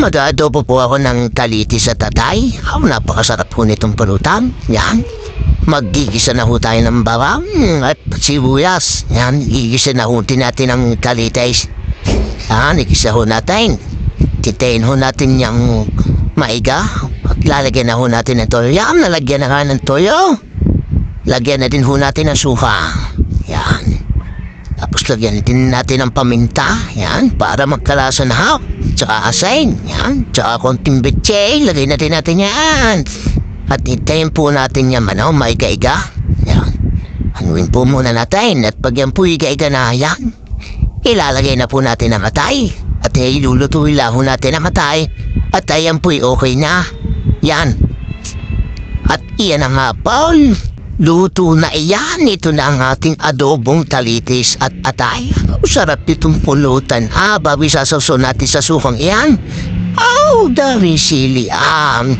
mag-aadobo po ako ng kalitis at atay. Napakasarap po nitong pulutan. Yan. Maggigisa na ho tayo ng bawang at sibuyas. Yan, gigisa na ho natin ng kalitis. Yan, igisa ho natin. Titayin ho natin yung maiga. At lalagyan na ho natin ng toyo. Yan, nalagyan na nga ng toyo. Lagyan na din ho natin ng suha. Yan. Tapos lagyan din natin ng paminta. Yan, para magkalasa na ho. Tsaka asin. Yan, tsaka konting betchay. Lagyan natin yan. At hintayin po natin yung maiga-iga. Yan. Hanuin po muna natin. At pag yan po iga-iga na yan, ilalagay na po natin ang atay. At ilulutuin lang natin ang atay. At ayan po okay na. Yan. At iyan ang nga Paul. Luto na iyan. Ito na ang ating adobong kalitis at atay. Sarap itong pulutan. Bawi sasawso natin sa sukang iyan. Oh, dami sili. Yan.